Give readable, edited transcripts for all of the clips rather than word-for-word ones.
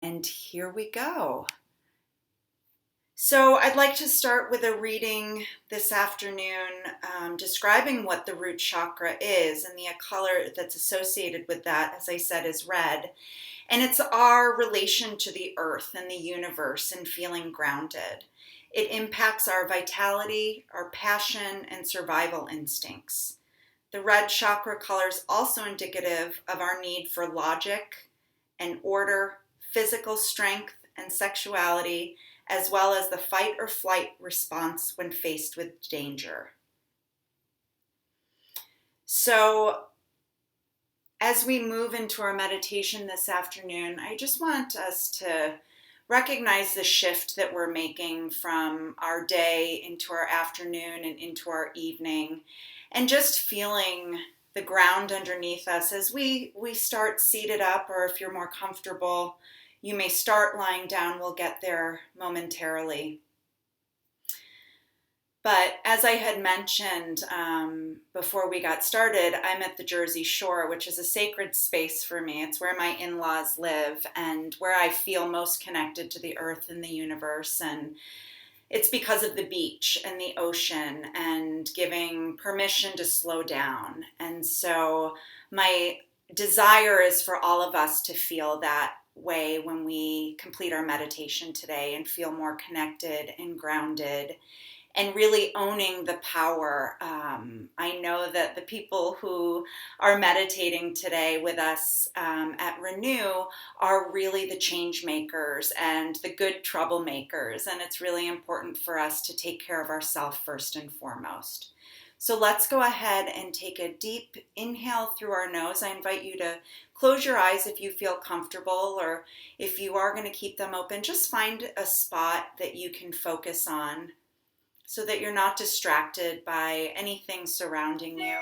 And here we go. So, I'd like to start with a reading this afternoon describing what the root chakra is, and the color that's associated with that, as I said, is red. And it's our relation to the earth and the universe and feeling grounded. It impacts our vitality, our passion, and survival instincts. The red chakra color is also indicative of our need for logic and order, physical strength, and sexuality, as well as the fight or flight response when faced with danger. So, as we move into our meditation this afternoon, I just want us to recognize the shift that we're making from our day into our afternoon and into our evening, and just feeling the ground underneath us as we start seated up, or if you're more comfortable, you may start lying down. We'll get there momentarily. But as I had mentioned before we got started, I'm at the Jersey Shore, which is a sacred space for me. It's where my in-laws live and where I feel most connected to the earth and the universe. And it's because of the beach and the ocean and giving permission to slow down. And so my desire is for all of us to feel that way when we complete our meditation today and feel more connected and grounded and really owning the power. I know that the people who are meditating today with us at Renew are really the change makers and the good troublemakers, and it's really important for us to take care of ourselves first and foremost. So let's go ahead and take a deep inhale through our nose. I invite you to close your eyes if you feel comfortable, or if you are going to keep them open, just find a spot that you can focus on, so that you're not distracted by anything surrounding you.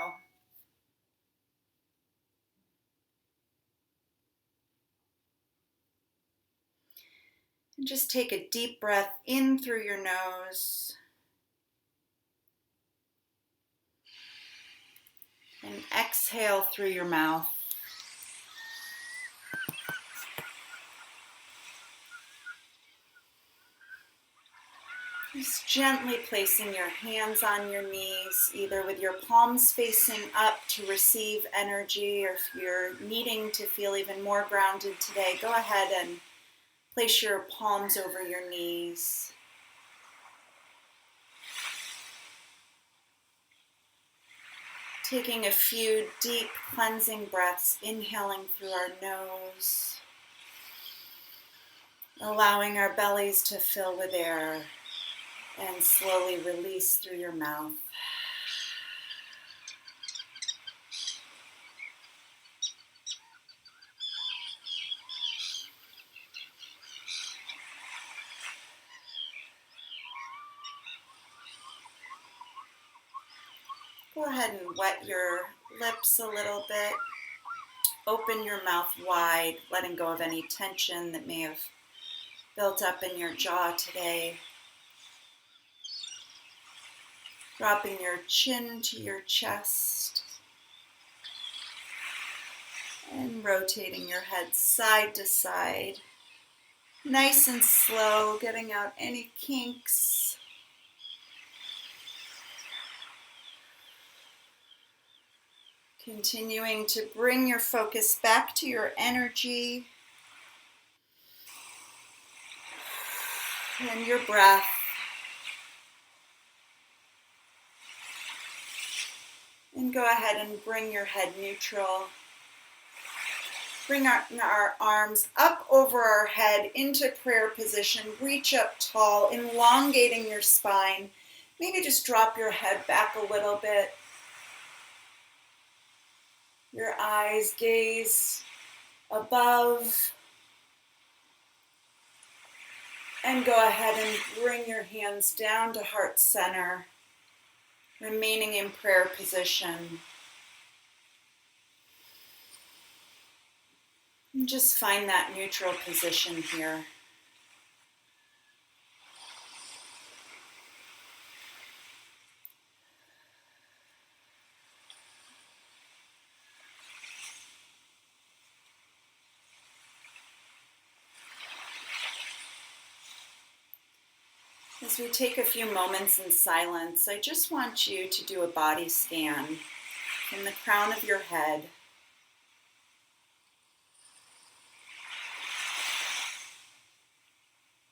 And just take a deep breath in through your nose and exhale through your mouth. Just gently placing your hands on your knees, either with your palms facing up to receive energy, or if you're needing to feel even more grounded today, go ahead and place your palms over your knees. Taking a few deep cleansing breaths, inhaling through our nose, allowing our bellies to fill with air, and slowly release through your mouth. Go ahead and wet your lips a little bit. Open your mouth wide, letting go of any tension that may have built up in your jaw today. Dropping your chin to your chest and rotating your head side to side. Nice and slow, getting out any kinks. Continuing to bring your focus back to your energy and your breath. And go ahead and bring your head neutral. Bring our arms up over our head into prayer position. Reach up tall, elongating your spine. Maybe just drop your head back a little bit. Your eyes gaze above. And go ahead and bring your hands down to heart center, remaining in prayer position. And just find that neutral position here. As we take a few moments in silence, I just want you to do a body scan from the crown of your head,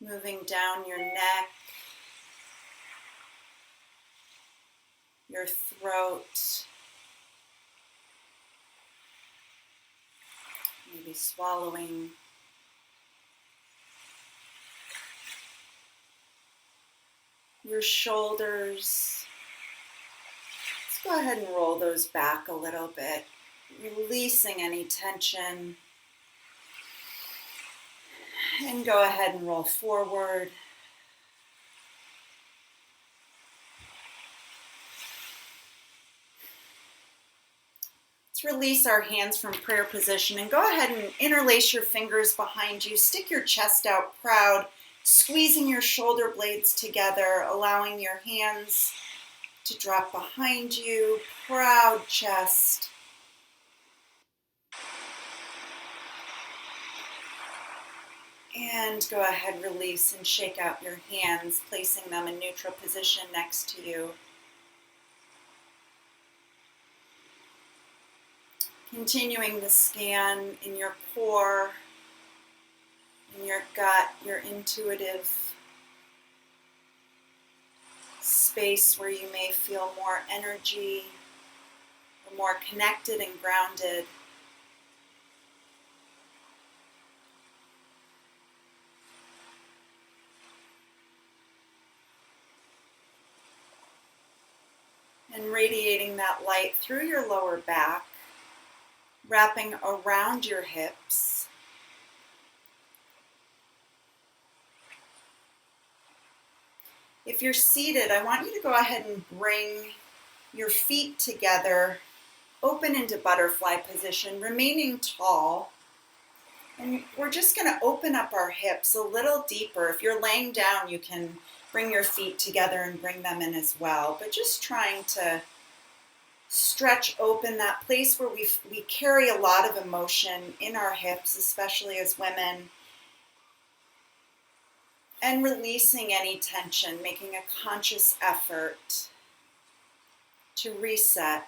moving down your neck, your throat, maybe swallowing. Your shoulders. Let's go ahead and roll those back a little bit, releasing any tension. And go ahead and roll forward. Let's release our hands from prayer position and go ahead and interlace your fingers behind you. Stick your chest out proud, squeezing your shoulder blades together, allowing your hands to drop behind you. Proud chest. And go ahead, release and shake out your hands, placing them in neutral position next to you. Continuing the scan in your core, in your gut, your intuitive space where you may feel more energy or more connected and grounded. And radiating that light through your lower back, wrapping around your hips. If you're seated, I want you to go ahead and bring your feet together, open into butterfly position, remaining tall. And we're just going to open up our hips a little deeper. If you're laying down, you can bring your feet together and bring them in as well. But just trying to stretch open that place where we carry a lot of emotion in our hips, especially as women. And releasing any tension, making a conscious effort to reset.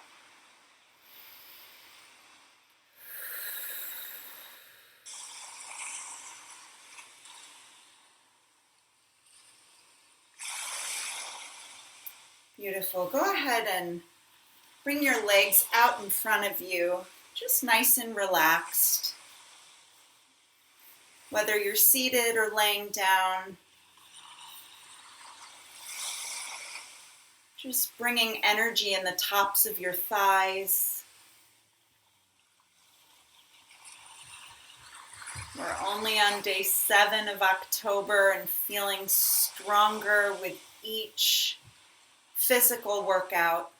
Beautiful. Go ahead and bring your legs out in front of you, just nice and relaxed. Whether you're seated or laying down, just bringing energy in the tops of your thighs. We're only on day 7 of October and feeling stronger with each physical workout,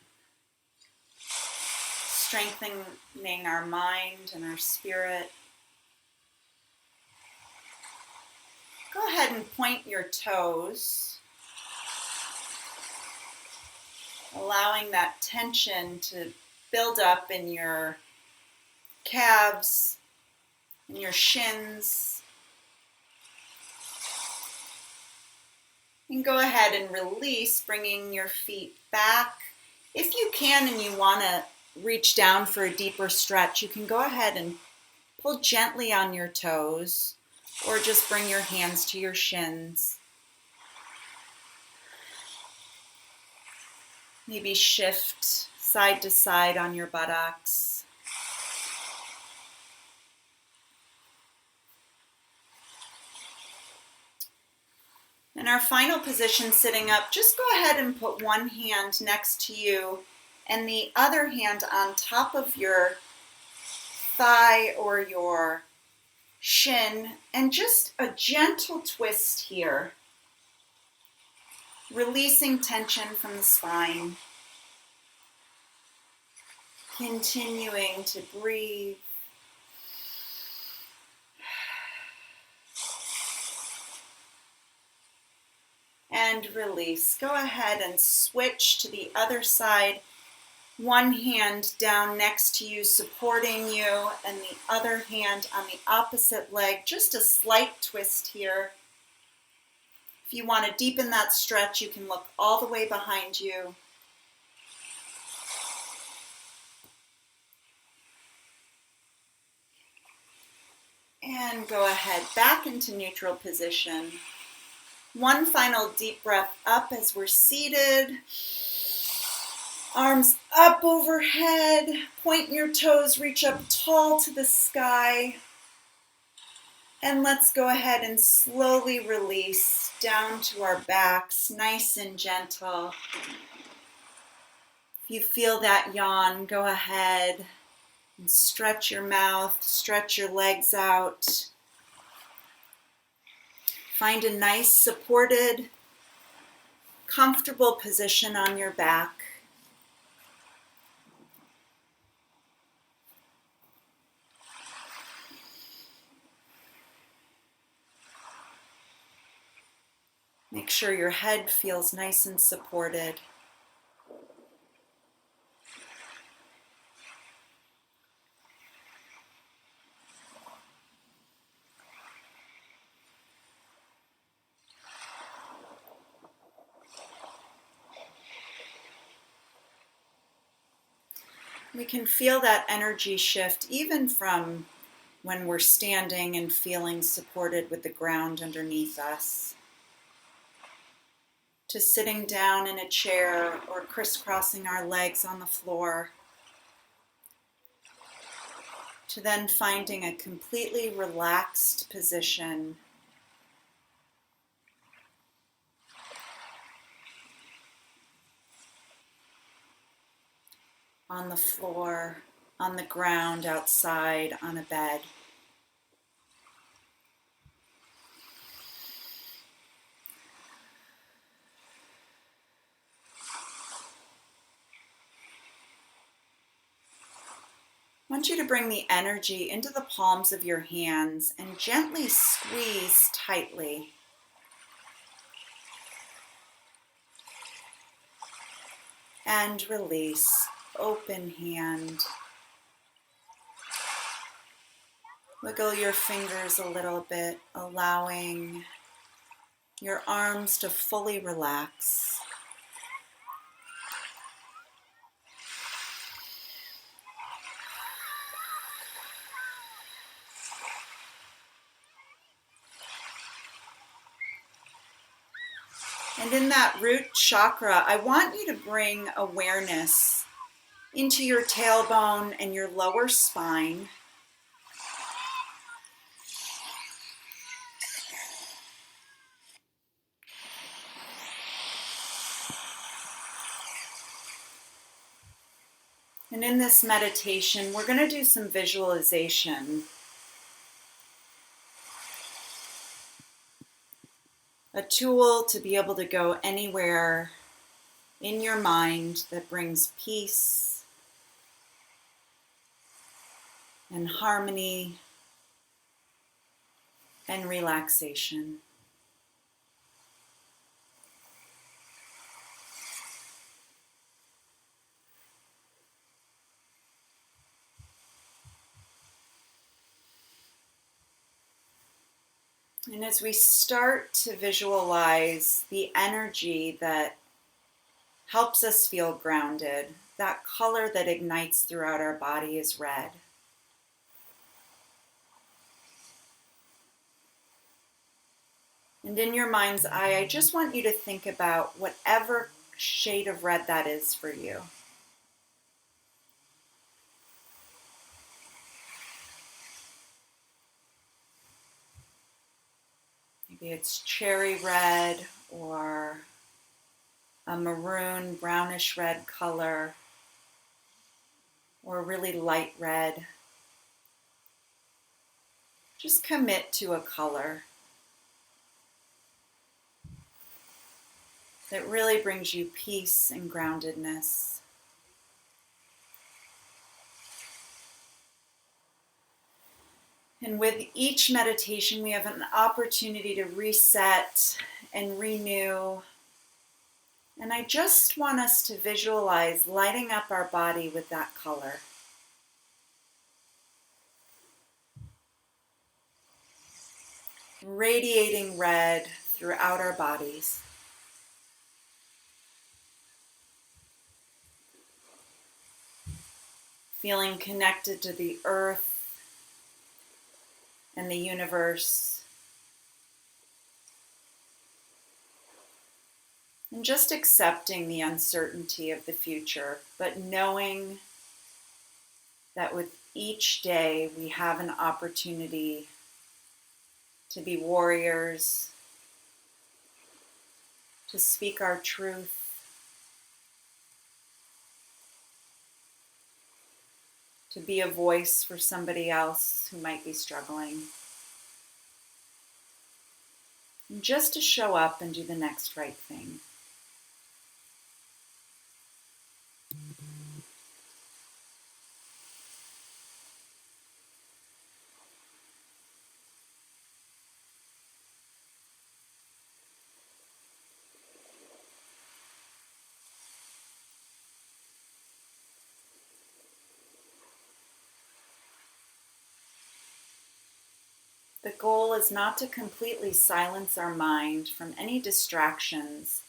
strengthening our mind and our spirit. Go ahead and point your toes, allowing that tension to build up in your calves, in your shins. And go ahead and release, bringing your feet back. If you can and you want to reach down for a deeper stretch, you can go ahead and pull gently on your toes or just bring your hands to your shins. Maybe shift side to side on your buttocks. In our final position, sitting up, just go ahead and put one hand next to you and the other hand on top of your thigh or your shin, and just a gentle twist here, releasing tension from the spine. Continuing to breathe. And release. Go ahead and switch to the other side. One hand down next to you, supporting you, and the other hand on the opposite leg. Just a slight twist here. If you want to deepen that stretch, you can look all the way behind you. And go ahead back into neutral position. One final deep breath up as we're seated. Arms up overhead. Point your toes, reach up tall to the sky. And let's go ahead and slowly release down to our backs, nice and gentle. If you feel that yawn, go ahead and stretch your mouth, stretch your legs out. Find a nice, supported, comfortable position on your back. Make sure your head feels nice and supported. We can feel that energy shift even from when we're standing and feeling supported with the ground underneath us, to sitting down in a chair or crisscrossing our legs on the floor, to then finding a completely relaxed position. On the floor, on the ground, outside, on a bed. I want you to bring the energy into the palms of your hands and gently squeeze tightly. And release, open hand. Wiggle your fingers a little bit, allowing your arms to fully relax. And in that root chakra, I want you to bring awareness into your tailbone and your lower spine. And in this meditation, we're going to do some visualization. A tool to be able to go anywhere in your mind that brings peace and harmony and relaxation. And as we start to visualize the energy that helps us feel grounded, that color that ignites throughout our body is red. And in your mind's eye, I just want you to think about whatever shade of red that is for you. Maybe it's cherry red or a maroon, brownish red color, or really light red. Just commit to a color that really brings you peace and groundedness. And with each meditation, we have an opportunity to reset and renew. And I just want us to visualize lighting up our body with that color. Radiating red throughout our bodies. Feeling connected to the earth and the universe. And just accepting the uncertainty of the future, but knowing that with each day we have an opportunity to be warriors, to speak our truth, to be a voice for somebody else who might be struggling, and just to show up and do the next right thing. The goal is not to completely silence our mind from any distractions,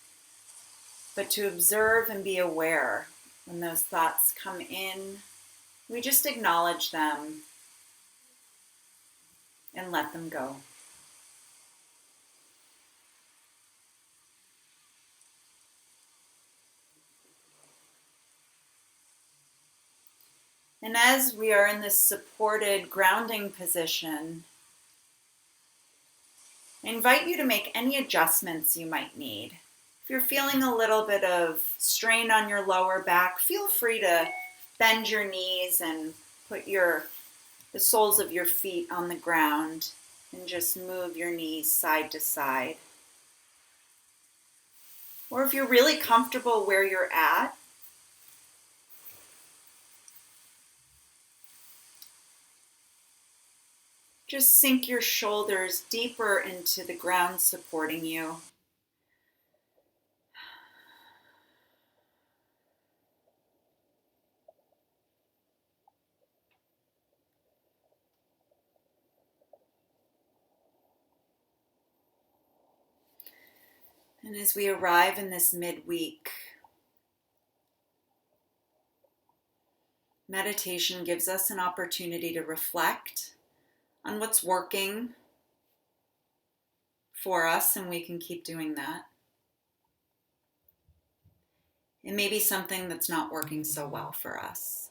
but to observe and be aware when those thoughts come in. We just acknowledge them and let them go. And as we are in this supported grounding position, I invite you to make any adjustments you might need. If you're feeling a little bit of strain on your lower back, feel free to bend your knees and put the soles of your feet on the ground and just move your knees side to side. Or if you're really comfortable where you're at, just sink your shoulders deeper into the ground supporting you. And as we arrive in this midweek, meditation gives us an opportunity to reflect on what's working for us, and we can keep doing that. It may be something that's not working so well for us,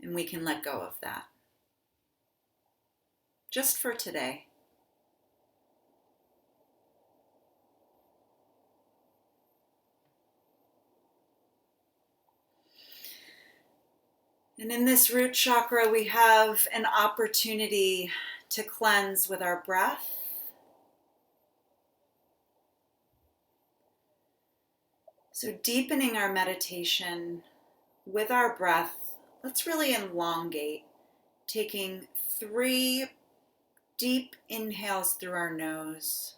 and we can let go of that. Just for today. And in this root chakra, we have an opportunity to cleanse with our breath. So deepening our meditation with our breath, let's really elongate, taking 3 deep inhales through our nose.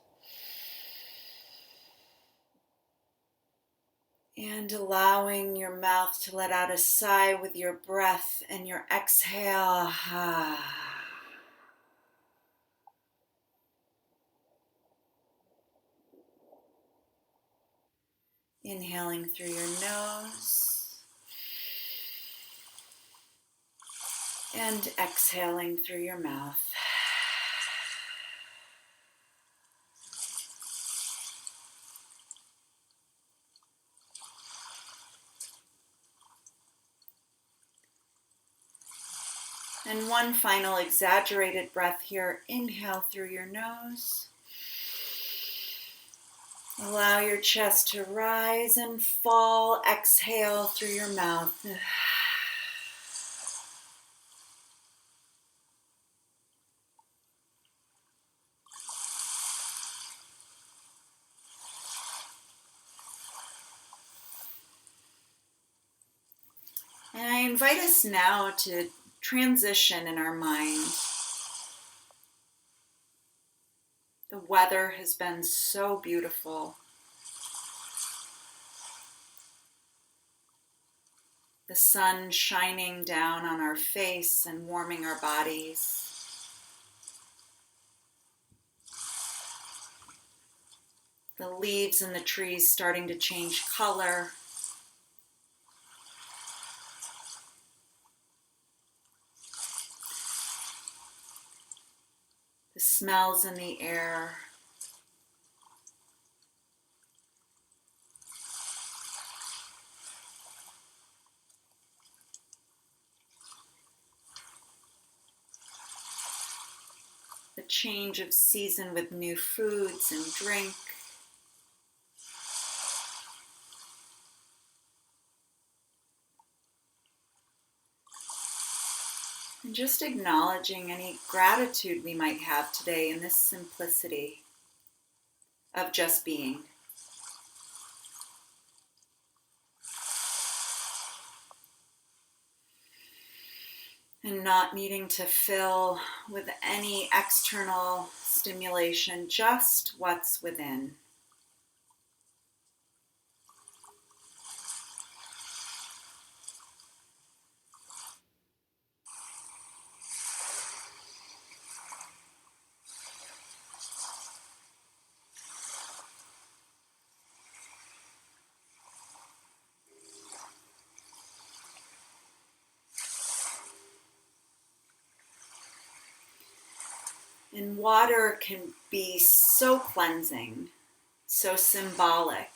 And allowing your mouth to let out a sigh with your breath and your exhale. Inhaling through your nose and exhaling through your mouth. And one final exaggerated breath here. Inhale through your nose. Allow your chest to rise and fall. Exhale through your mouth. And I invite us now to transition in our mind. The weather has been so beautiful. The sun shining down on our face and warming our bodies. The leaves in the trees starting to change color. The smells in the air. The change of season with new foods and drink. And just acknowledging any gratitude we might have today in this simplicity of just being. And not needing to fill with any external stimulation, just what's within. And water can be so cleansing, so symbolic.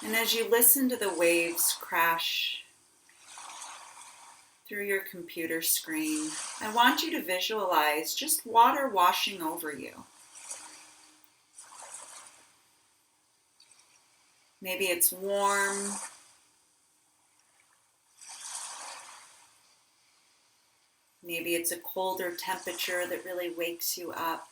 And as you listen to the waves crash through your computer screen, I want you to visualize just water washing over you. Maybe it's warm. Maybe it's a colder temperature that really wakes you up.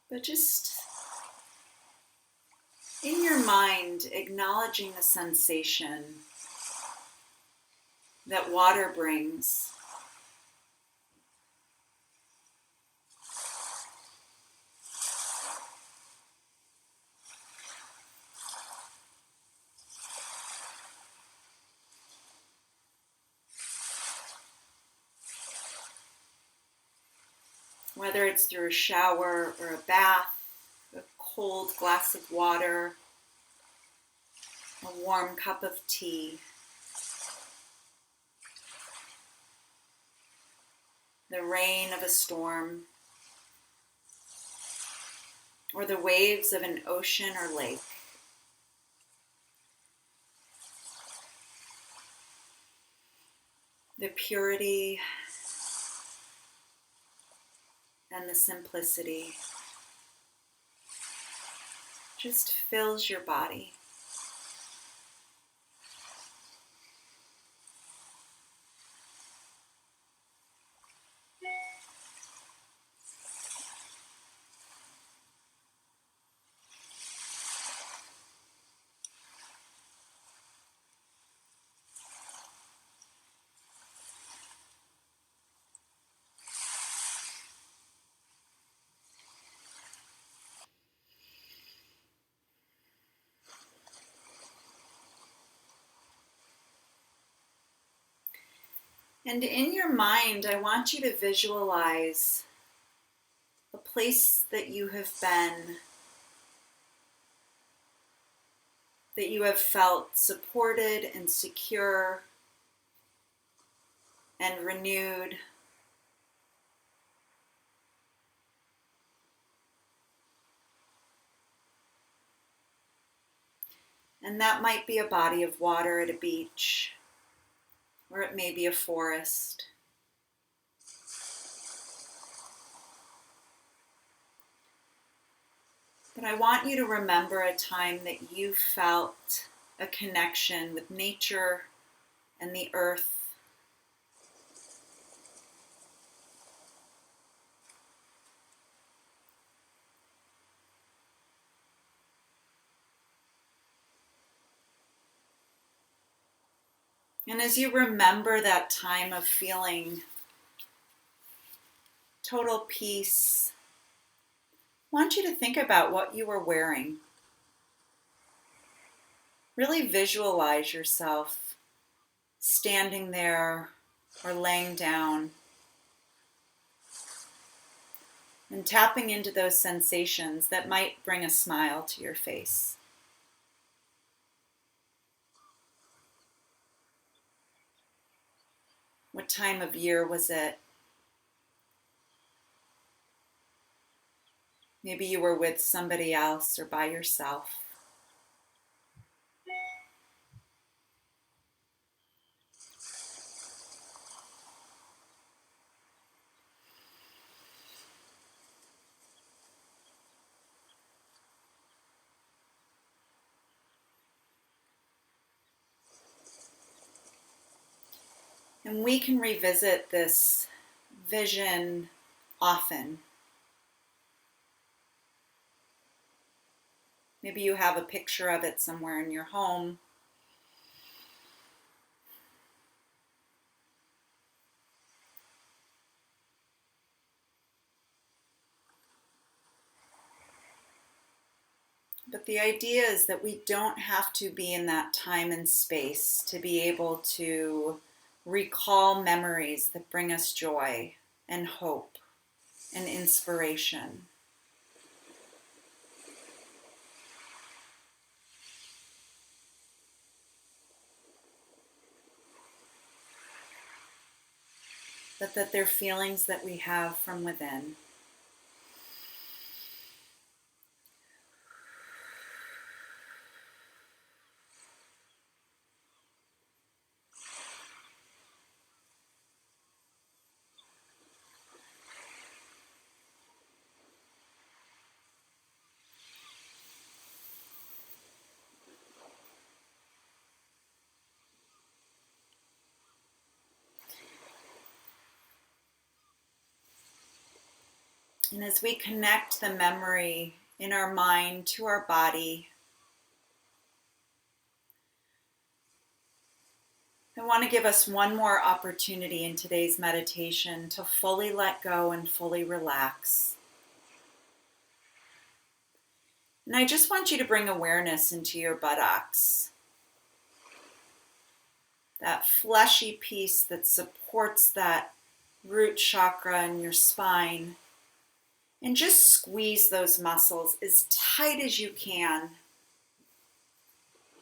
But just in your mind, acknowledging the sensation that water brings. Whether it's through a shower or a bath, a cold glass of water, a warm cup of tea, the rain of a storm, or the waves of an ocean or lake. The purity and the simplicity just fills your body. And in your mind, I want you to visualize a place that you have been, that you have felt supported and secure and renewed. And that might be a body of water at a beach, or it may be a forest. But I want you to remember a time that you felt a connection with nature and the earth. And as you remember that time of feeling total peace, I want you to think about what you were wearing. really visualize yourself standing there or laying down and tapping into those sensations that might bring a smile to your face. What time of year was it? Maybe you were with somebody else or by yourself. And we can revisit this vision often. Maybe you have a picture of it somewhere in your home. But the idea is that we don't have to be in that time and space to be able to recall memories that bring us joy and hope and inspiration. But that they're feelings that we have from within. And as we connect the memory in our mind to our body, I want to give us one more opportunity in today's meditation to fully let go and fully relax. And I just want you to bring awareness into your buttocks. That fleshy piece that supports that root chakra in your spine. And just squeeze those muscles as tight as you can.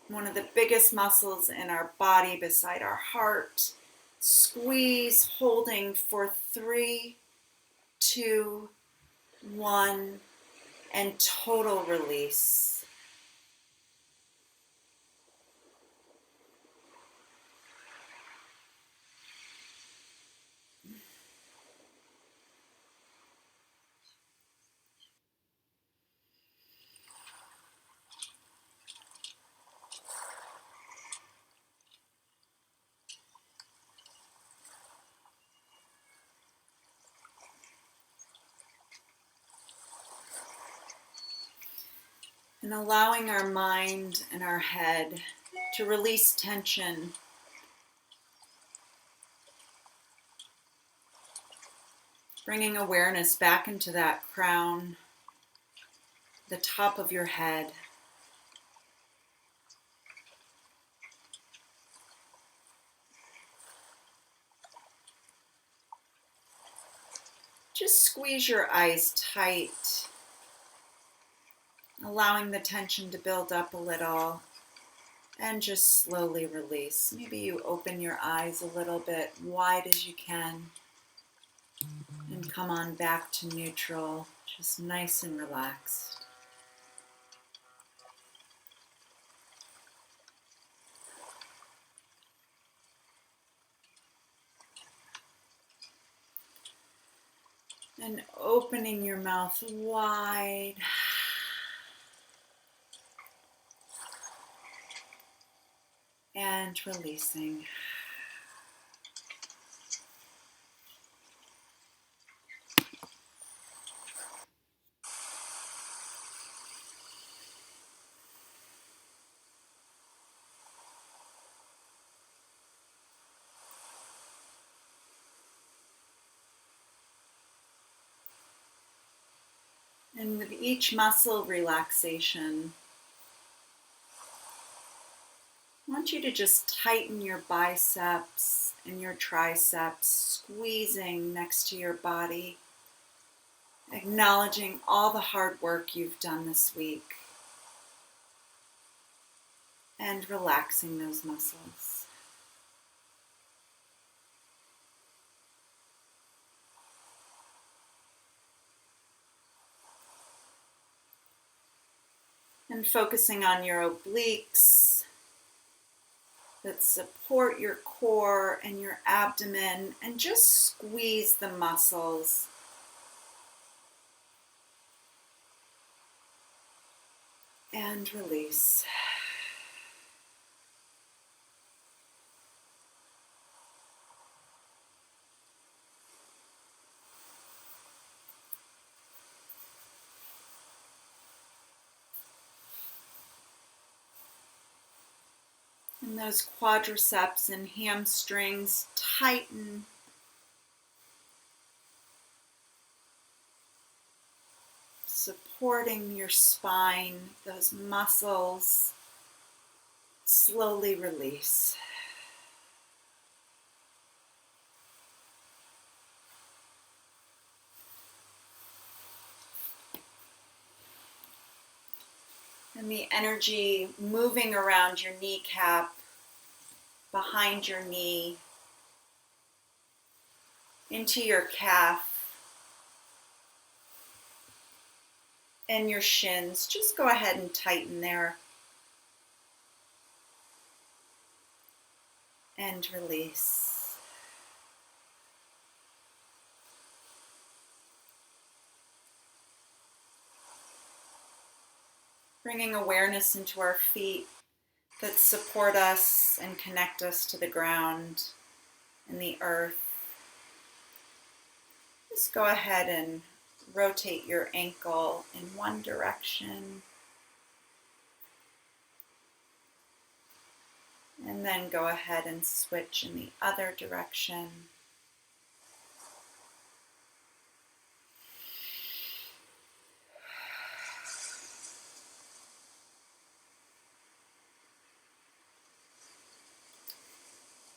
One of the biggest muscles in our body beside our heart. Squeeze, holding for 3, 2, 1, and total release. And allowing our mind and our head to release tension. Bringing awareness back into that crown, the top of your head. Just squeeze your eyes tight, allowing the tension to build up a little, and just slowly release. Maybe you open your eyes a little bit wide as you can, and come on back to neutral, just nice and relaxed. And opening your mouth wide. And releasing. And with each muscle relaxation, I want you to just tighten your biceps and your triceps, squeezing next to your body, acknowledging all the hard work you've done this week, and relaxing those muscles. And focusing on your obliques that support your core and your abdomen, and just squeeze the muscles. And release. And those quadriceps and hamstrings tighten. Supporting your spine, those muscles slowly release. And the energy moving around your kneecap, behind your knee, into your calf, and your shins. Just go ahead and tighten there. And release. Bringing awareness into our feet that support us and connect us to the ground and the earth. Just go ahead and rotate your ankle in one direction. And then go ahead and switch in the other direction.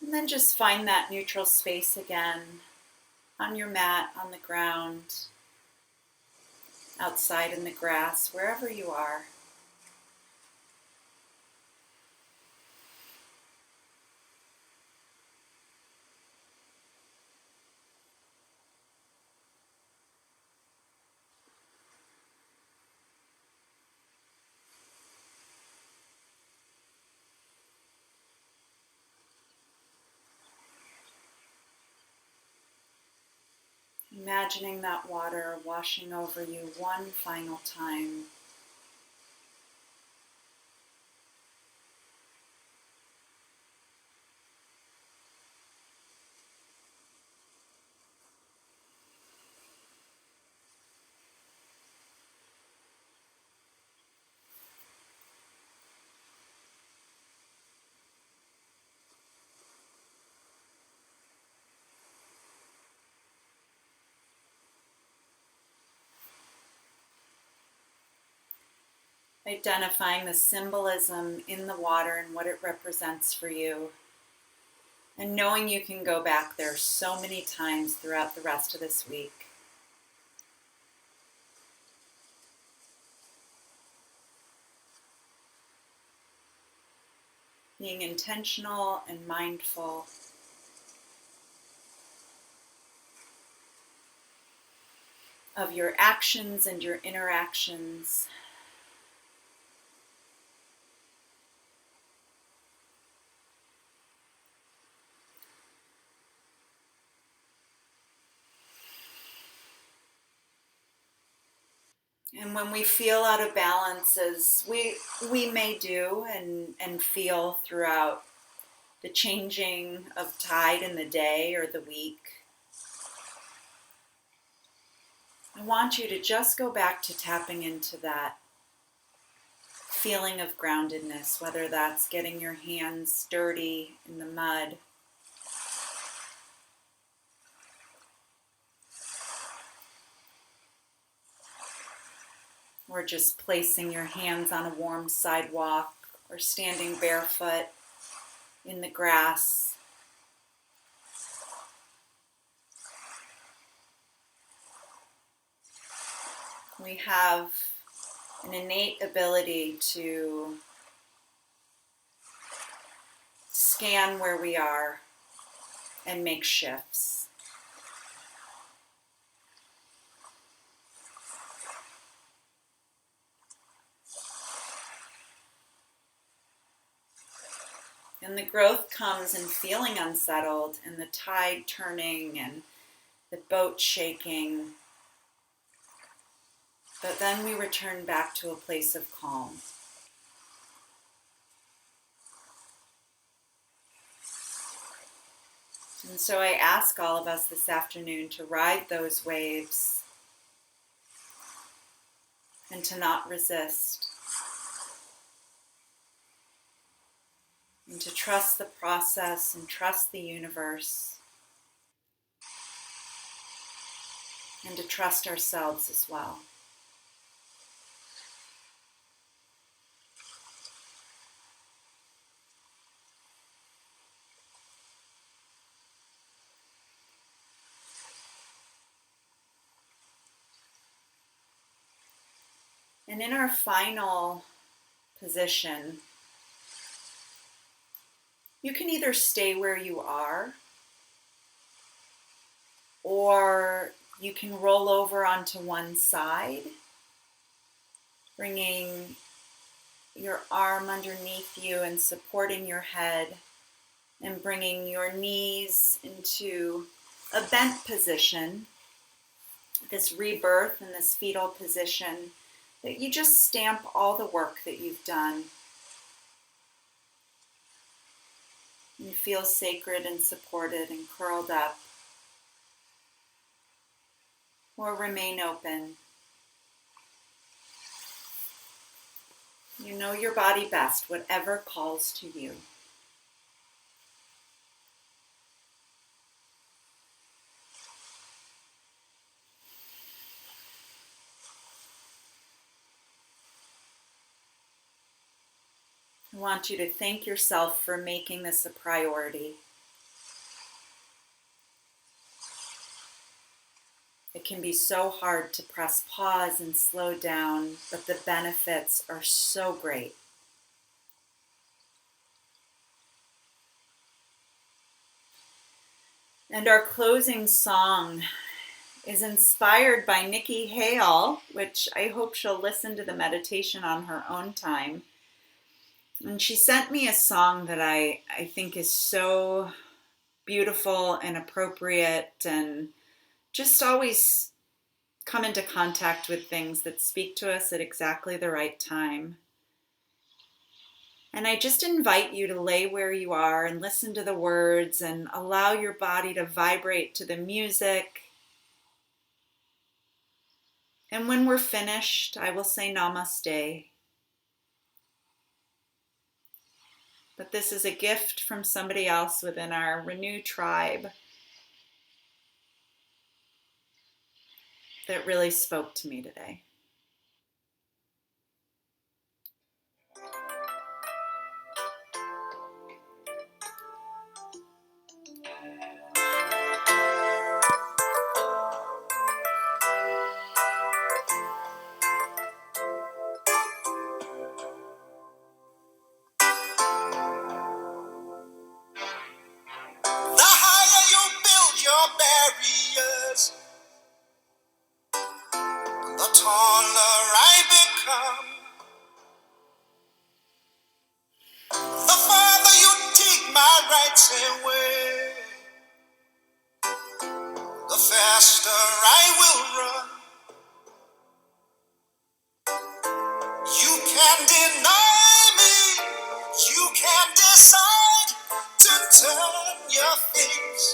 And then just find that neutral space again on your mat, on the ground, outside in the grass, wherever you are. Imagining that water washing over you one final time. Identifying the symbolism in the water and what it represents for you. And knowing you can go back there so many times throughout the rest of this week. Being intentional and mindful. Of your actions and your interactions. And when we feel out of balance, as we may do and feel throughout the changing of tide in the day or the week, I want you to just go back to tapping into that feeling of groundedness, whether that's getting your hands dirty in the mud, or just placing your hands on a warm sidewalk, or standing barefoot in the grass. We have an innate ability to scan where we are and make shifts. And the growth comes in feeling unsettled and the tide turning and the boat shaking. But then we return back to a place of calm. And so I ask all of us this afternoon to ride those waves and to not resist. And to trust the process and trust the universe. And to trust ourselves as well. And in our final position, you can either stay where you are, or you can roll over onto one side, bringing your arm underneath you and supporting your head, and bringing your knees into a bent position, this rebirth and this fetal position, that you just stamp all the work that you've done. You feel sacred and supported and curled up, or remain open. You know your body best, whatever calls to you. I want you to thank yourself for making this a priority. It can be so hard to press pause and slow down, but the benefits are so great. And our closing song is inspired by Nikki Hale, which I hope she'll listen to the meditation on her own time. And she sent me a song that I think is so beautiful and appropriate, and just always come into contact with things that speak to us at exactly the right time. And I just invite you to lay where you are and listen to the words and allow your body to vibrate to the music. And when we're finished, I will say namaste. But this is a gift from somebody else within our Renew tribe that really spoke to me today. The higher you build your barriers, the taller I become. The farther you take my rights away, the faster I will run. You can deny me, you can decide to turn your face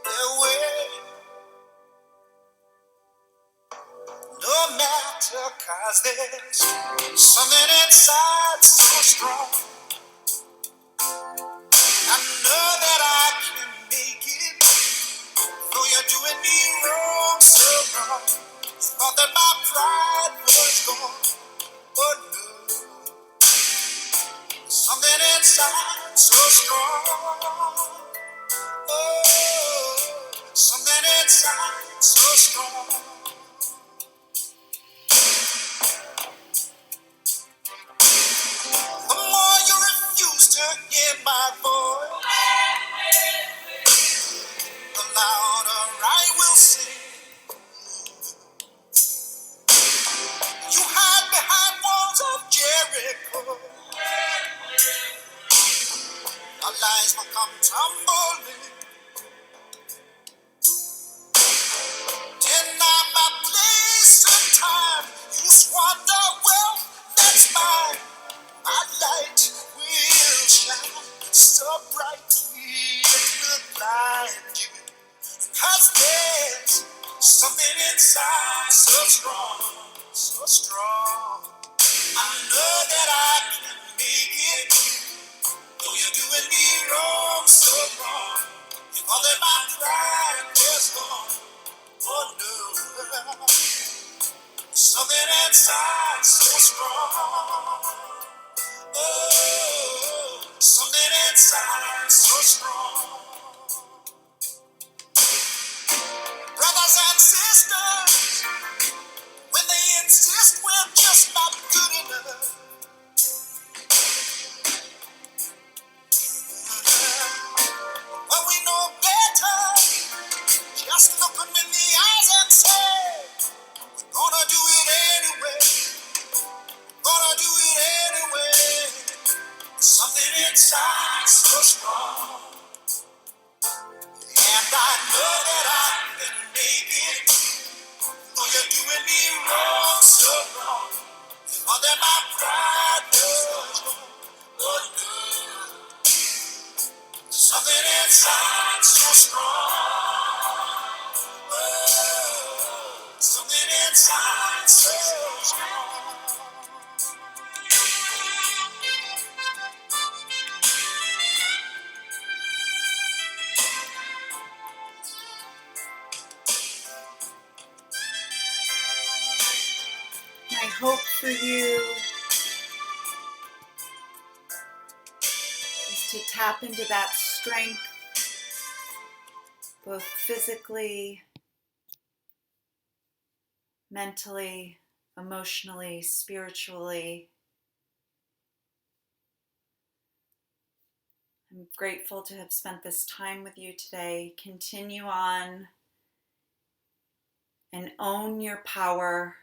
away. No matter, 'cause there's something inside so strong. I know that I can make it, though you're doing me wrong, so wrong. Thought that my pride was gone, but no. Something inside so strong. Oh, something inside so strong. The more you refuse to hear my voice, the louder I will sing. You hide behind walls of Jericho. Our lies will come tumbling. Deny my place and time. You squander wealth that's mine. My light will shine so brightly it will blind you. 'Cause there's something inside so strong, so strong. I know that I can make it. Though you're doing me wrong, so wrong. You call it my pride was gone. Oh no. Something inside so strong. Oh, something inside so strong. Brothers and sisters, when they insist we're just not good enough, when we know better, just look them in the eyes and say, gonna do it anyway, gonna do it anyway. Something inside so strong, and I know that I can make it. Though you're doing me wrong, so wrong. Under my pride, no, oh no. Something inside so strong. Oh, something inside so strong. My hope for you is to tap into that strength, both physically, mentally, emotionally, spiritually. I'm grateful to have spent this time with you today. Continue on and own your power.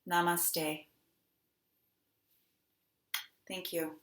Namaste. Thank you.